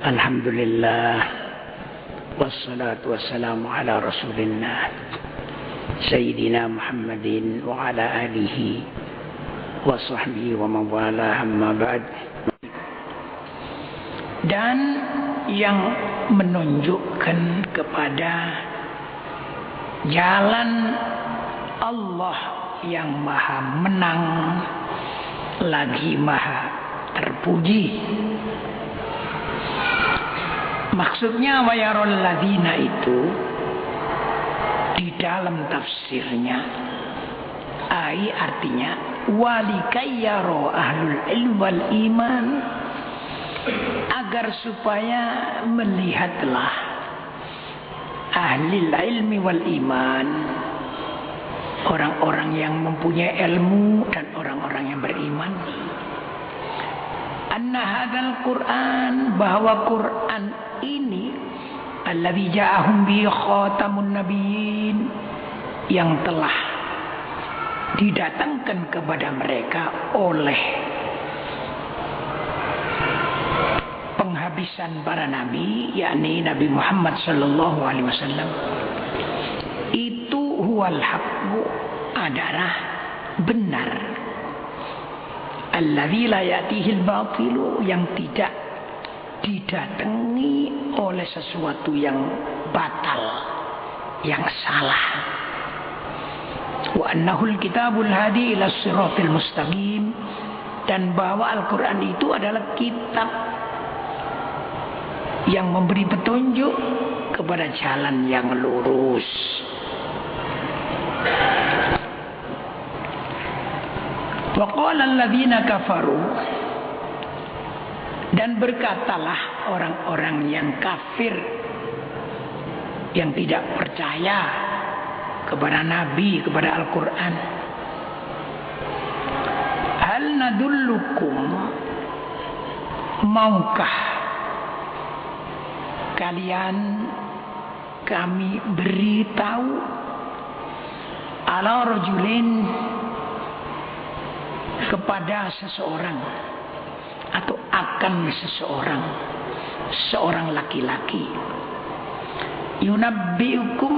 Alhamdulillah, wassalatu wassalamu ala rasulillah Sayyidina Muhammadin wa ala alihi wa sahbihi wa mawala, amma ba'd. Dan yang menunjukkan kepada jalan Allah yang maha menang lagi maha terpuji. Maksudnya wa yarul ladzina itu di dalam tafsirnya artinya walikayyaro ahlul ilm wal iman, agar supaya melihatlah ahli ilmi wal iman, orang-orang yang mempunyai ilmu dan orang-orang yang beriman, anna hadzal Quran, bahwa Quran ini alladzi ja'ahum bi khatamun nabiyyin, yang telah didatangkan kepada mereka oleh penghabisan para nabi, yakni Nabi Muhammad sallallahu alaihi wasallam, itu huwal haqqu, adalah benar, alladzi la ya'tihil batilu, yang tidak didatangi oleh sesuatu yang batal, yang salah. Wa annahul kitabul hadi ila siratil mustaqim, dan bahwa Al-Quran itu adalah kitab yang memberi petunjuk kepada jalan yang lurus. Wa qala alladzina kafaru, dan berkatalah orang-orang yang kafir, yang tidak percaya kepada Nabi, kepada Al-Quran, hal nadullukum, maukah kalian kami beritahu, ala rajulin, kepada seseorang atau akan seseorang, seorang laki-laki, yunabbiukum,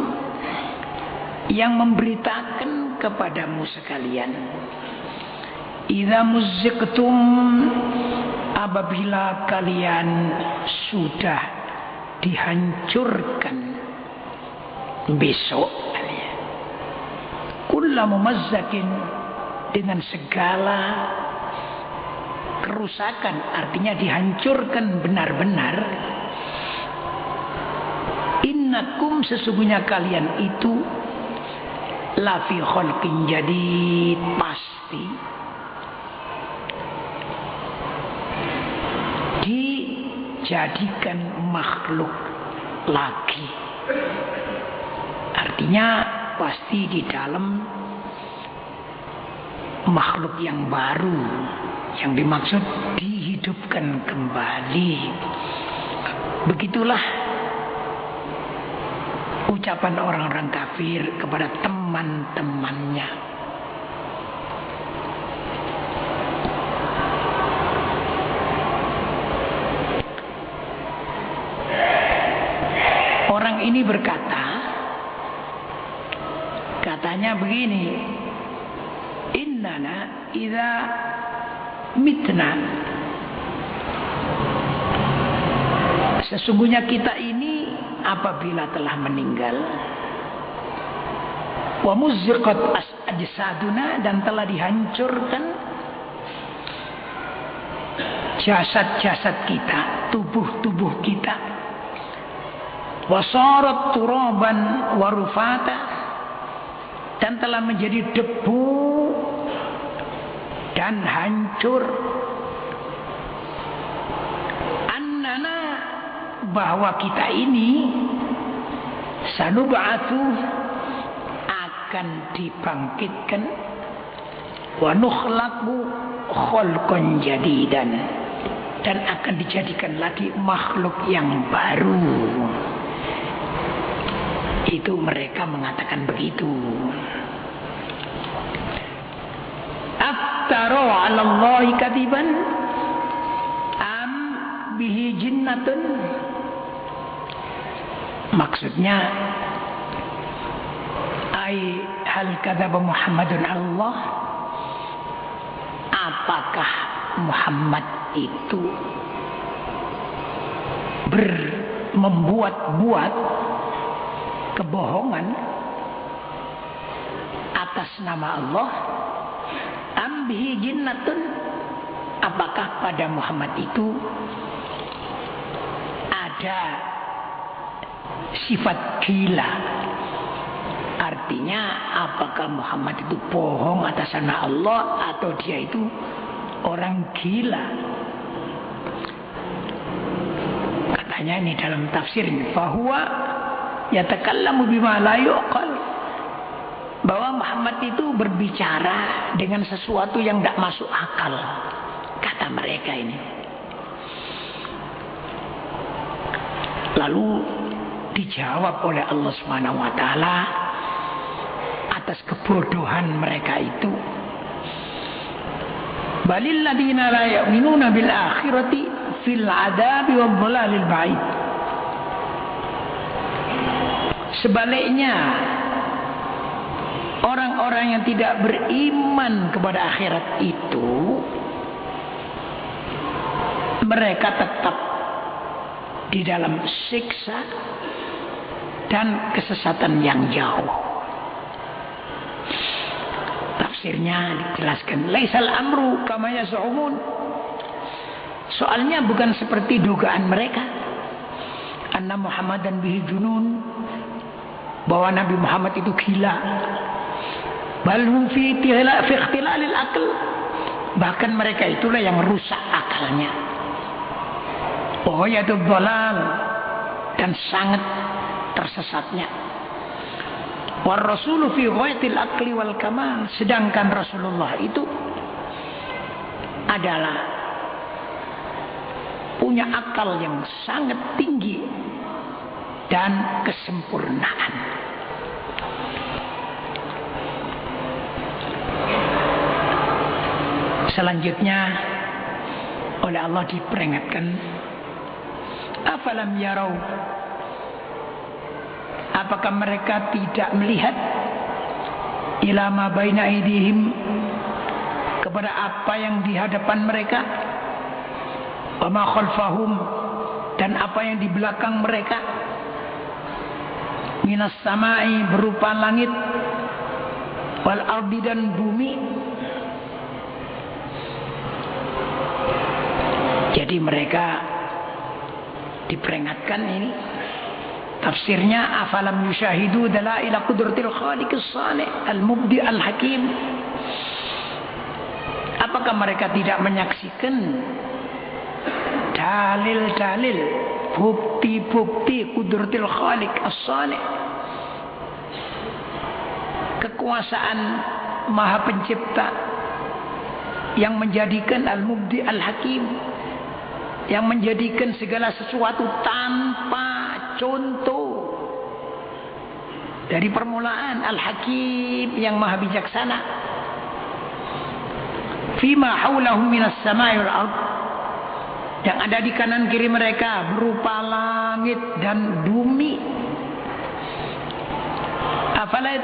yang memberitakan kepadamu sekalian, idza muzziqtum, apabila kalian sudah dihancurkan besok, kullu mumazzakin, dengan segala kerusakan, artinya dihancurkan benar-benar. Innakum, sesungguhnya kalian itu, lafi khalqin jadid, pasti dijadikan makhluk lagi, artinya pasti di dalam makhluk yang baru, yang dimaksud dihidupkan kembali. Begitulah ucapan orang-orang kafir kepada teman-temannya. Orang ini berkata, katanya begini, innana idza mitna, sesungguhnya kita ini apabila telah meninggal, wa muzziqat ajsaduna, dan telah dihancurkan jasad-jasad kita, tubuh-tubuh kita, wa sarat turaban wa rufata, dan telah menjadi debu dan hancur, annana, bahwa kita ini, sanub'atu, akan dibangkitkan, wa nukhlaqu khalqan jadidan, dan akan dijadikan lagi makhluk yang baru. Itu mereka mengatakan begitu. Aftara 'ala Allahi kadiban, am bihi jinnatun. Maksudnya ai hal kadzaba Muhammadun Allah, apakah Muhammad itu membuat-buat kebohongan atas nama Allah? Ambihi jinnatun, apakah pada Muhammad itu ada sifat gila? Artinya apakah Muhammad itu bohong atas nama Allah atau dia itu orang gila? Katanya ini dalam tafsir ini, fahuwa yatakallamu bima la yuqal, bahwa Muhammad itu berbicara dengan sesuatu yang tidak masuk akal, kata mereka ini. Lalu dijawab oleh Allah Subhanahu wa taala atas kebodohan mereka itu, balil ladina la yu'minuna bil akhirati fil adabi wad dhalalil ba'id. Sebaliknya, orang-orang yang tidak beriman kepada akhirat itu, mereka tetap di dalam siksa dan kesesatan yang jauh. Tafsirnya dijelaskan, laisal amru kama yaz'umun. Soalnya bukan seperti dugaan mereka, anna Muhammadan bihi junun, bahwa Nabi Muhammad itu gila. Bal hum fi ikhtilalil aql, bahkan mereka itulah yang rusak akalnya. Oh ya itu dhalal, dan sangat tersesatnya. War rasulu fi ghayatil aqli wal kamal, sedangkan Rasulullah itu adalah punya akal yang sangat tinggi dan kesempurnaan. Selanjutnya oleh Allah diperingatkan, afalam yarau, apakah mereka tidak melihat, ila ma baina aydihim, kepada apa yang di hadapan mereka, wa ma khalfahum, dan apa yang di belakang mereka, minas samai, berupa langit, wal ardi, dan bumi. Jadi mereka diperingatkan ini. Tafsirnya, afalam yushahidu dalaila qudratil khaliqis salih al-mubdi al-hakim. Apakah mereka tidak menyaksikan dalil-dalil, bukti-bukti qudratil khaliq as-salih, kekuasaan Maha Pencipta yang menjadikan al-mubdi al-hakim, yang menjadikan segala sesuatu tanpa contoh, dari permulaan, al-hakim yang maha bijaksana, fima haulahum minas samai wal ard, yang ada di kanan kiri mereka berupa langit dan bumi. Afala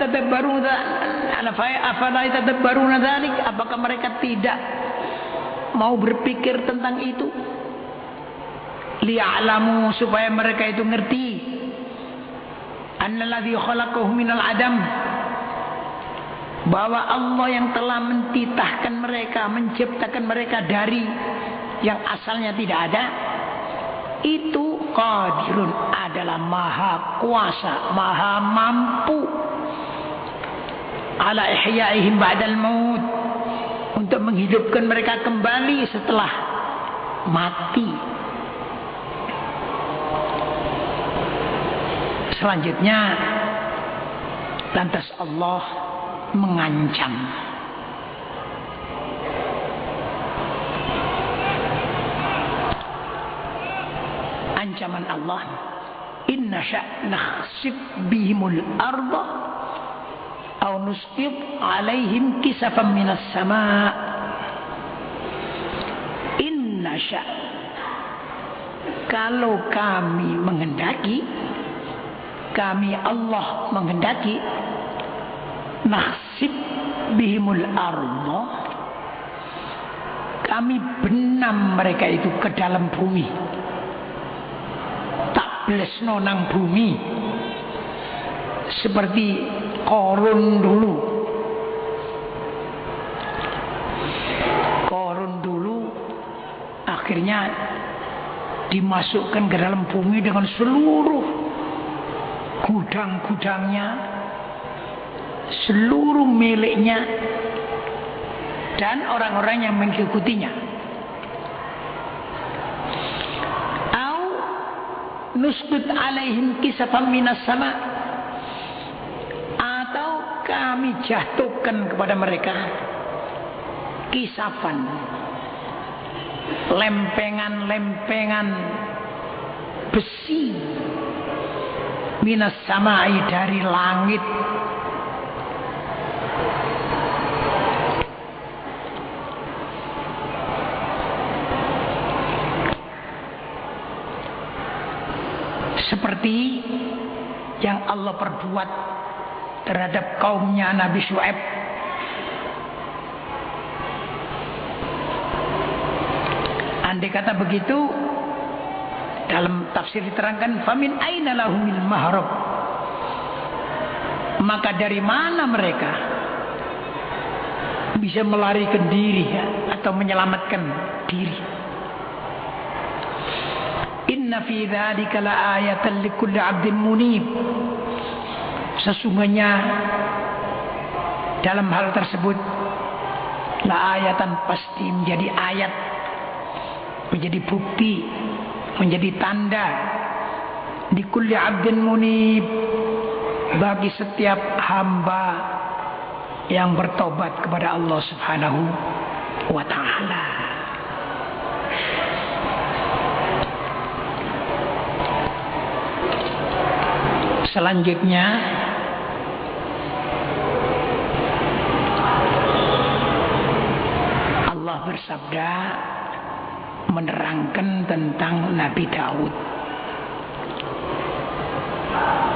yatadabbaruna dzalik, apakah mereka tidak mau berpikir tentang itu? Liya'lamu, supaya mereka itu ngerti, annalladzi khalaqahum minal adam, bahwa Allah yang telah mentitahkan mereka, menciptakan mereka dari yang asalnya tidak ada, itu qadirun, adalah maha kuasa, maha mampu, ala ihyaihim ba'dal maut, untuk menghidupkan mereka kembali setelah mati. Selanjutnya, lantas Allah mengancam. Ancaman Allah, inna sya' nakhsif bihimul arda aw nusqit alaihim kisafan minas sama'. Inna sya', kalau kami menghendaki, kami Allah menghendaki, nakhsib bihimul arda, kami benam mereka itu ke dalam bumi, tak blesno nang bumi, seperti Qarun dulu. Qarun dulu akhirnya dimasukkan ke dalam bumi dengan seluruh gudang-gudangnya, seluruh miliknya, dan orang-orang yang mengikutinya. Au nusqut alaihim kisafan minas sama, atau kami jatuhkan kepada mereka kisafan, lempengan-lempengan besi, minas samai, dari langit. Seperti yang Allah perbuat terhadap kaumnya Nabi Syuaib. Andai kata begitu, dalam tafsir diterangkan, famin aina lahumil mahrab, maka dari mana mereka bisa melarikan diri atau menyelamatkan diri. Inna fi dzalika laayatan likulli 'abdin munib, sesungguhnya dalam hal tersebut laayatan pasti menjadi ayat, menjadi bukti, menjadi tanda likulli 'abdin munib, bagi setiap hamba yang bertobat kepada Allah Subhanahu wa ta'ala. Selanjutnya Allah bersabda menerangkan tentang Nabi Daud.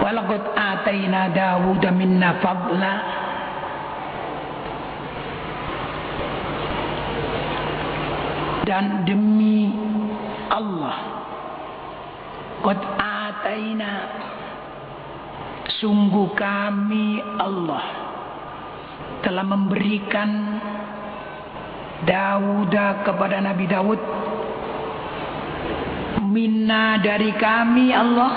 Walaqad ataina Dawud minna fadla, dan demi Allah, qad ataina, sungguh kami Allah telah memberikan Dawud kepada Nabi Daud, minna, dari kami Allah,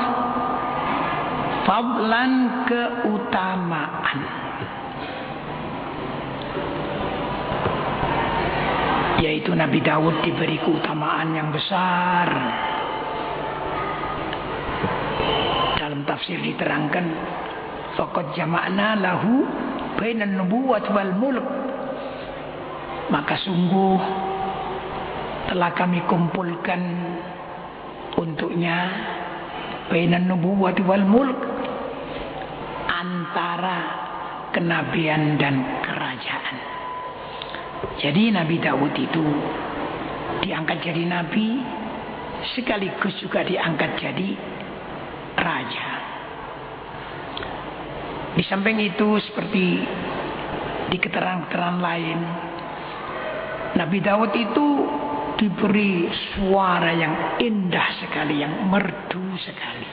fadlan, keutamaan. Yaitu Nabi Daud diberi keutamaan yang besar. Dalam tafsir diterangkan, faqad jama'na lahu bainan nubuwwat wal mulk, maka sungguh telah kami kumpulkan untuknya bainan nubuwwat wal mulk, antara kenabian dan kerajaan. Jadi Nabi Daud itu diangkat jadi nabi, sekaligus juga diangkat jadi raja. Di samping itu, seperti di keterangan lain, Nabi Daud itu diberi suara yang indah sekali, yang merdu sekali.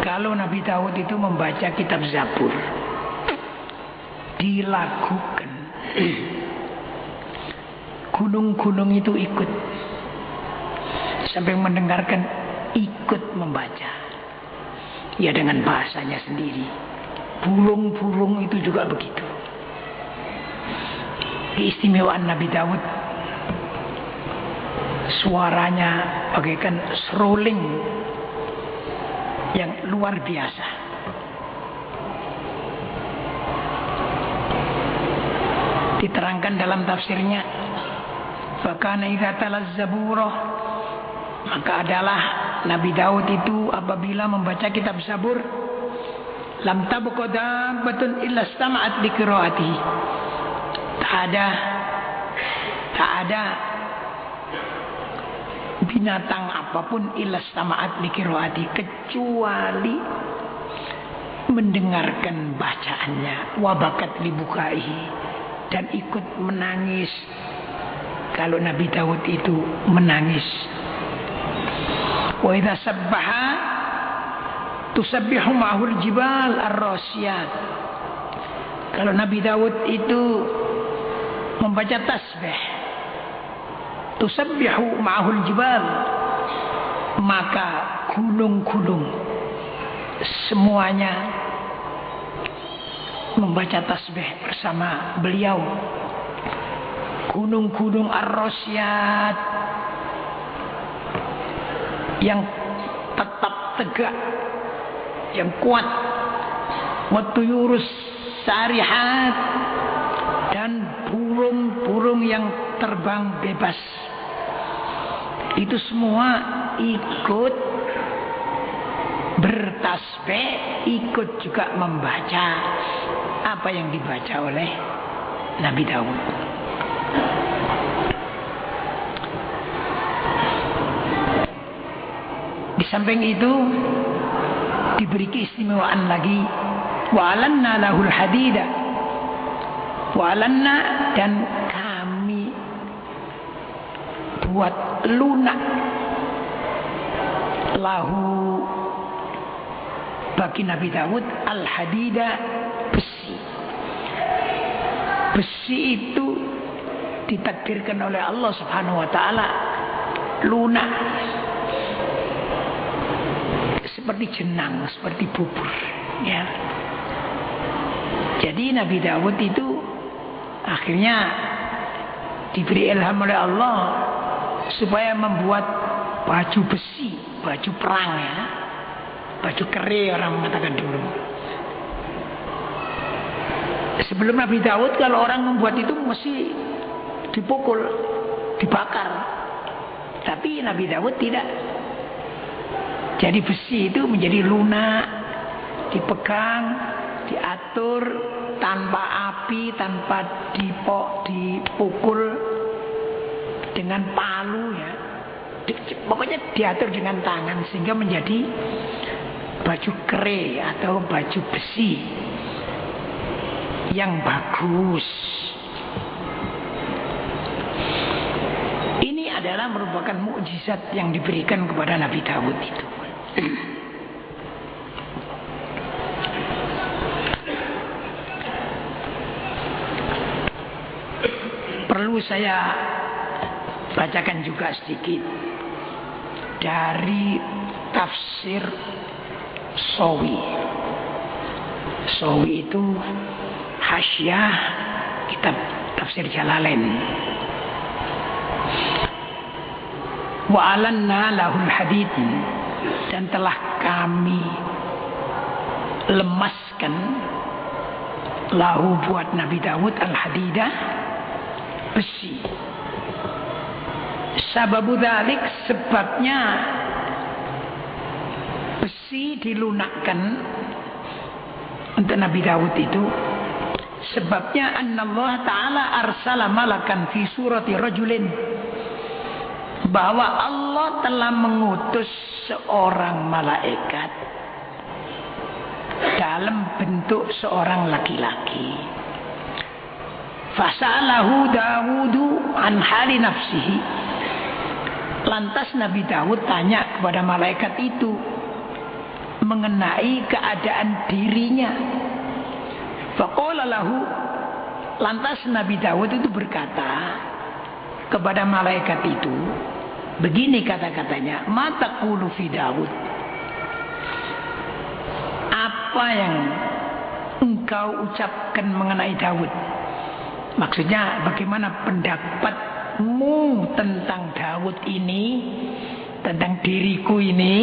Kalau Nabi Daud itu membaca kitab Zabur, dilakukan, gunung-gunung itu ikut, sampai mendengarkan, ikut membaca. Ya, dengan bahasanya sendiri. Burung-burung itu juga begitu. Keistimewaan Nabi Daud, suaranya bagaikan seruling yang luar biasa. Diterangkan dalam tafsirnya, fakana idza talazzabura, maka adalah Nabi Daud itu apabila membaca kitab Zabur, lam tabqa dabbatun illa istama'at li qiraatihi, tak ada binatang apapun illa stama'at li qiraati, kecuali mendengarkan bacaannya, wa bakat li bukaihi, dan ikut menangis kalau Nabi Daud itu menangis. Wa idza sabbaha tusabbihu ma'ahul jibal ar-rasiyat. Kalau Nabi Daud itu membaca tasbih, tusabbihu ma'ahul jibal, maka gunung-gunung semuanya membaca tasbih bersama beliau. Gunung-gunung ar-rasiyat yang tetap tegak, yang kuat, watuyurus sarihat, dan burung-burung yang terbang bebas, itu semua ikut bertasbih, ikut juga membaca apa yang dibaca oleh Nabi Daud. Di samping itu diberi keistimewaan lagi, wa'alanna lahul hadida, wa'alanna, dan kami buat lunak lahu, bagi Nabi Daud, al-hadida, besi. Besi itu ditakdirkan oleh Allah Subhanahu wa taala lunak, seperti jenang, seperti bubur, ya. Jadi Nabi Daud itu akhirnya diberi ilham oleh Allah supaya membuat baju besi, baju perang, ya, baju kere orang mengatakan dulu. Sebelum Nabi Daud kalau orang membuat itu mesti dipukul, dibakar. Tapi Nabi Daud tidak. Jadi besi itu menjadi lunak, dipegang, diatur tanpa api, tanpa dipukul dengan palu, ya. Pokoknya diatur dengan tangan sehingga menjadi baju kere atau baju besi yang bagus. Ini adalah merupakan mukjizat yang diberikan kepada Nabi Daud itu. Perlu saya bacakan juga sedikit dari tafsir Sawi. Sawi itu hasyiah kitab tafsir Jalalain. Wa alanna lahul hadid, dan telah kami lemaskan lahu buat Nabi Daud al-hadidah, besi. Sababu dzalik, sebabnya besi dilunakkan untuk Nabi Daud itu, sebabnya annallahu ta'ala arsala malakan fi surati rajulin, bahwa Allah telah mengutus seorang malaikat dalam bentuk seorang laki-laki. Fasa'alahu Dawudu an hali nafsihi, lantas Nabi Daud tanya kepada malaikat itu mengenai keadaan dirinya. Faqala lahu, lantas Nabi Daud itu berkata kepada malaikat itu, begini kata-katanya, ma taqulu fi Daud, apa yang engkau ucapkan mengenai Daud? Maksudnya bagaimana pendapatmu tentang Daud ini, tentang diriku ini?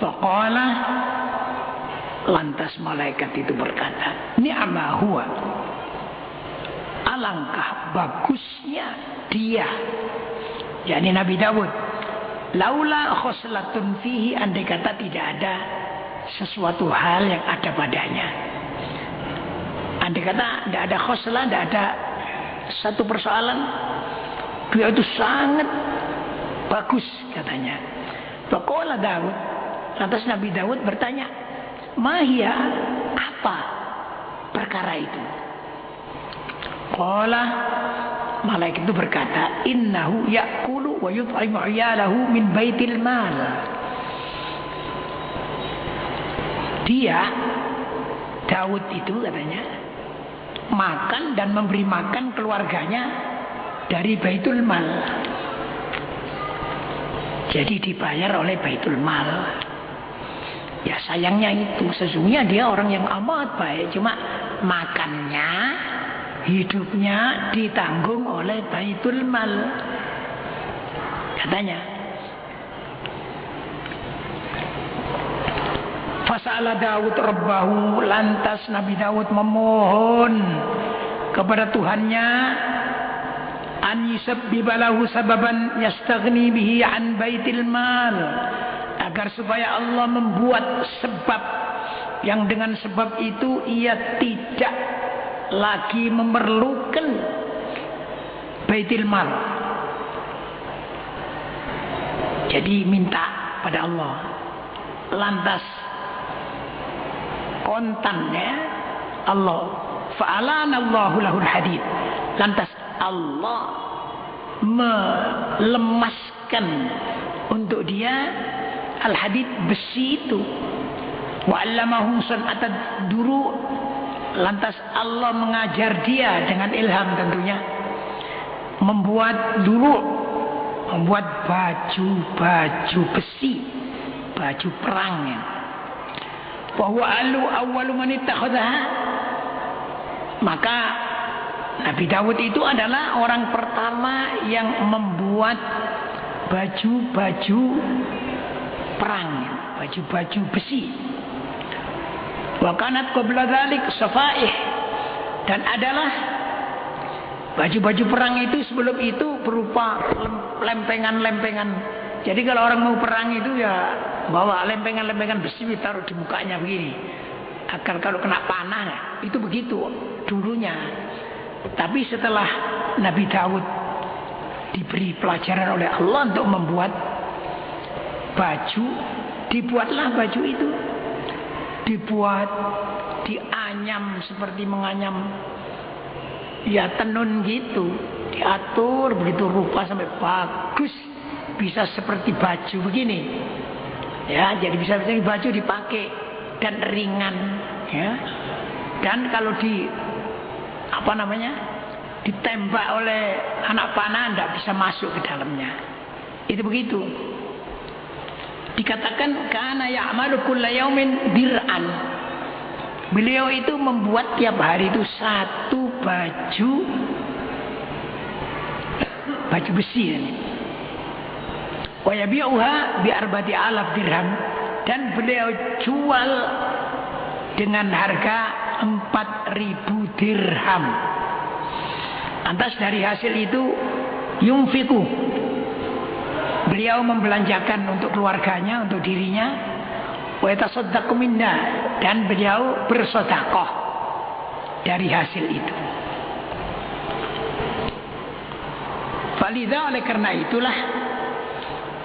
Faqala, lantas malaikat itu berkata, ni'ma huwa, alangkah bagusnya dia, yakni Nabi Daud, laula khoslatun fihi, andai kata tidak ada sesuatu hal yang ada padanya. Andai kata tidak ada khoslah, tidak ada satu persoalan, Beliau itu sangat bagus katanya. Faqala Daud, lantas Nabi Daud bertanya, "Mahia, apa perkara itu?" Qala, malaikat itu berkata, "Innahu ya'kulu wa yut'imu 'iyalahu min baitil mal." Dia, Daud itu katanya, makan dan memberi makan keluarganya dari Baitul Mal. Jadi dibayar oleh Baitul Mal. Ya sayangnya itu, sesungguhnya dia orang yang amat baik, cuma makannya, hidupnya ditanggung oleh Baitul Mal. Katanya. Fasa'ala Daud Rabbahu, lantas Nabi Daud memohon kepada Tuhannya, an yusabbibalahu sababan yastaghni bihi an baitil mal, agar supaya Allah membuat sebab yang dengan sebab itu ia tidak lagi memerlukan baitil mal. Jadi minta pada Allah. Lantas kontannya Allah, fa'alanallahu lahul hadid, lantas Allah melemaskan untuk dia al-hadid, besi itu. Wa'allamahu san'atad duru, lantas Allah mengajar dia dengan ilham tentunya membuat duru, membuat baju besi, baju perangnya. Bahwa awwalu man ittakhadha, maka Nabi Daud itu adalah orang pertama yang membuat baju-baju perang, baju-baju besi. Wa kanat qabla dzalik safaih, dan adalah baju-baju perang itu sebelum itu berupa lempengan-lempengan. Jadi kalau orang mau perang itu ya bawa lempengan-lempengan besi ditaruh di mukanya begini, agar kalau kena panah, itu begitu dulunya. Tapi setelah Nabi Daud diberi pelajaran oleh Allah untuk membuat baju, dibuatlah baju itu, dibuat, dianyam seperti menganyam ya tenun gitu, diatur begitu rupa sampai bagus, bisa seperti baju begini. Ya, jadi bisa menjadi baju dipakai dan ringan, ya. Dan kalau ditembak oleh anak panah tidak bisa masuk ke dalamnya. Itu begitu. Dikatakan kana ya'malu kulla yaumin dir'an. Beliau itu membuat tiap hari itu satu baju besi ini. Wa yabi'uha bi 4,000 dirham, dan beliau jual dengan harga 4.000 dirham. Lantas dari hasil itu yunfiku, beliau membelanjakan untuk keluarganya, untuk dirinya. Wa yatasaddaqu minna, dan beliau bersedekah dari hasil itu. Falidha, oleh karena itulah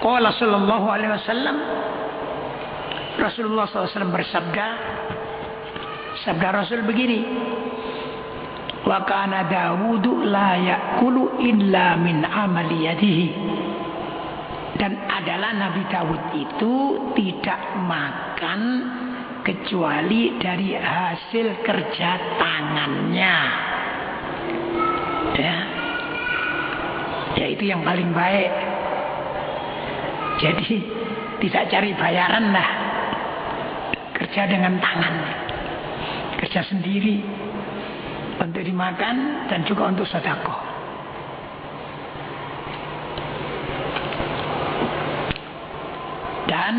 qala sallallahu alaihi wasallam, Rasulullah SAW bersabda, sabda Rasul begini, wa kana Dawudu la ya'kulu illa min amali yadihi, dan adalah Nabi Dawud itu tidak makan kecuali dari hasil kerja tangannya, ya itu yang paling baik. Jadi tidak cari bayaran lah, kerja dengan tangan, kerja sendiri untuk dimakan dan juga untuk sedekah. Dan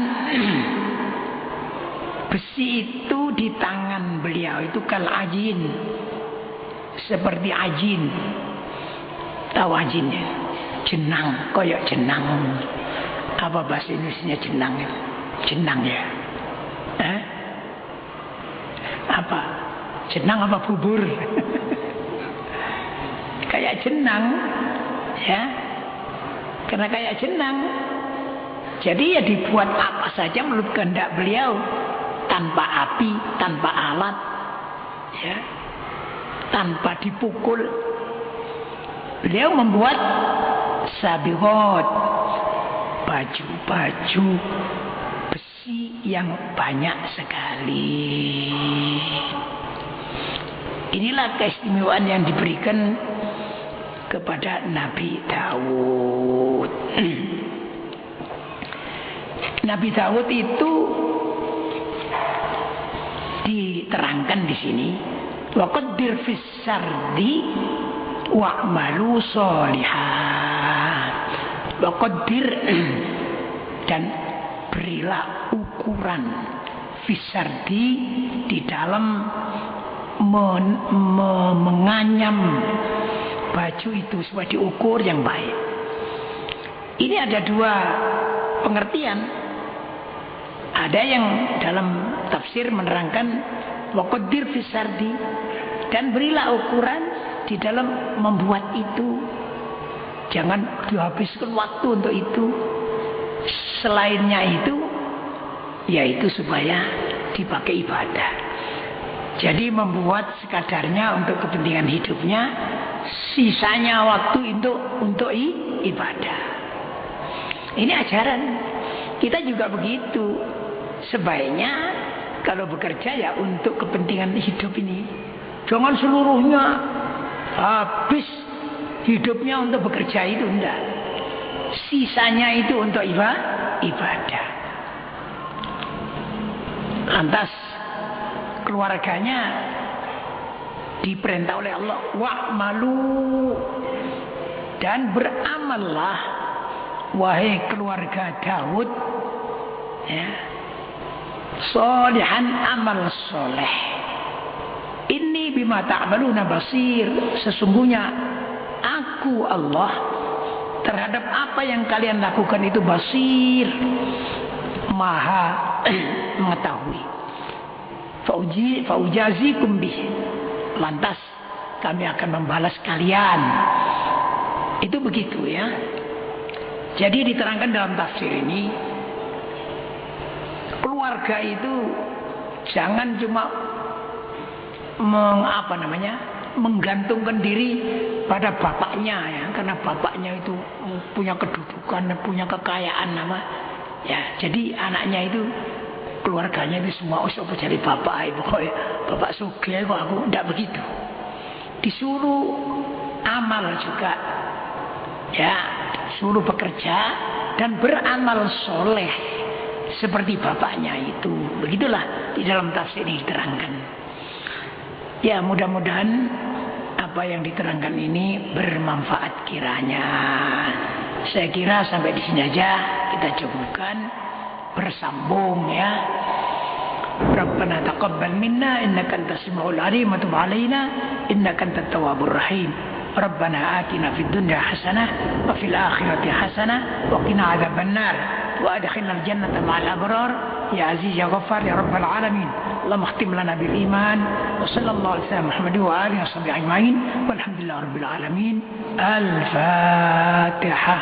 besi itu di tangan beliau itu kal ajin, seperti ajin. Tahu ajinnya? Jenang, koyok jenang. Apa bahasa Indonesianya jenang? Jenang ya? Apa? Jenang apa bubur? Kayak jenang, ya. Karena kayak jenang. Jadi ya dibuat apa saja menurut kehendak beliau, tanpa api, tanpa alat, ya, tanpa dipukul. Beliau membuat sabiqat, baju-baju besi yang banyak sekali. Inilah keistimewaan yang diberikan kepada Nabi Daud. Nabi Daud itu diterangkan di sini, wa qaddir fis sardi wa'malu sholihan. Wa qaddir, dan berilah ukuran fis sardi, di dalam menganyam baju itu supaya diukur yang baik. Ini ada dua pengertian. Ada yang dalam tafsir menerangkan waqaddir fis sardi, dan berilah ukuran di dalam membuat itu. Jangan dihabiskan waktu untuk itu. Selainnya itu, yaitu supaya dipakai ibadah. Jadi membuat sekadarnya untuk kepentingan hidupnya, sisanya waktu untuk ibadah. Ini ajaran. Kita juga begitu. Sebaiknya kalau bekerja ya untuk kepentingan hidup ini. Jangan seluruhnya habis hidupnya untuk bekerja, itu enggak. Sisanya itu untuk ibadah. Lantas keluarganya diperintah oleh Allah, wa'malu, dan beramallah wahai keluarga Daud, ya, sholihan, amal soleh. Ini bima ta'maluna basir, sesungguhnya aku Allah terhadap apa yang kalian lakukan itu basir, maha mengetahui. Faujazikum bih, lantas kami akan membalas kalian. Itu begitu ya. Jadi diterangkan dalam tafsir ini, keluarga itu jangan cuma menggantungkan diri pada bapaknya ya, karena bapaknya itu punya kedudukan, punya kekayaan ya. Jadi anaknya itu, keluarganya itu semua usah jadi bapak, pokoknya bapak sugih kok aku, tidak begitu. Disuruh amal juga, ya, suruh bekerja dan beramal soleh seperti bapaknya itu. Begitulah di dalam tafsir ini diterangkan. Ya, mudah-mudahan apa yang diterangkan ini bermanfaat kiranya. Saya kira sampai di sini aja kita cukupkan. Bersambung ya. Rabbana taqabbal minna innaka antas samiul alim wa tub alaina innaka antat tawwabur rahim. Rabbana atina fid dunya hasanah wa fil akhirati hasanah wa qina adzabannar wa adkhilnal jannata ma'al abrar ya aziz ya ghaffar ya rabbal alamin. Allahumma khtim lana bil iman wa sallallahu alaihi wasallam Muhammad wa alihi washabihi ajmain walhamdulillahi rabbil alamin. Al-Fatihah.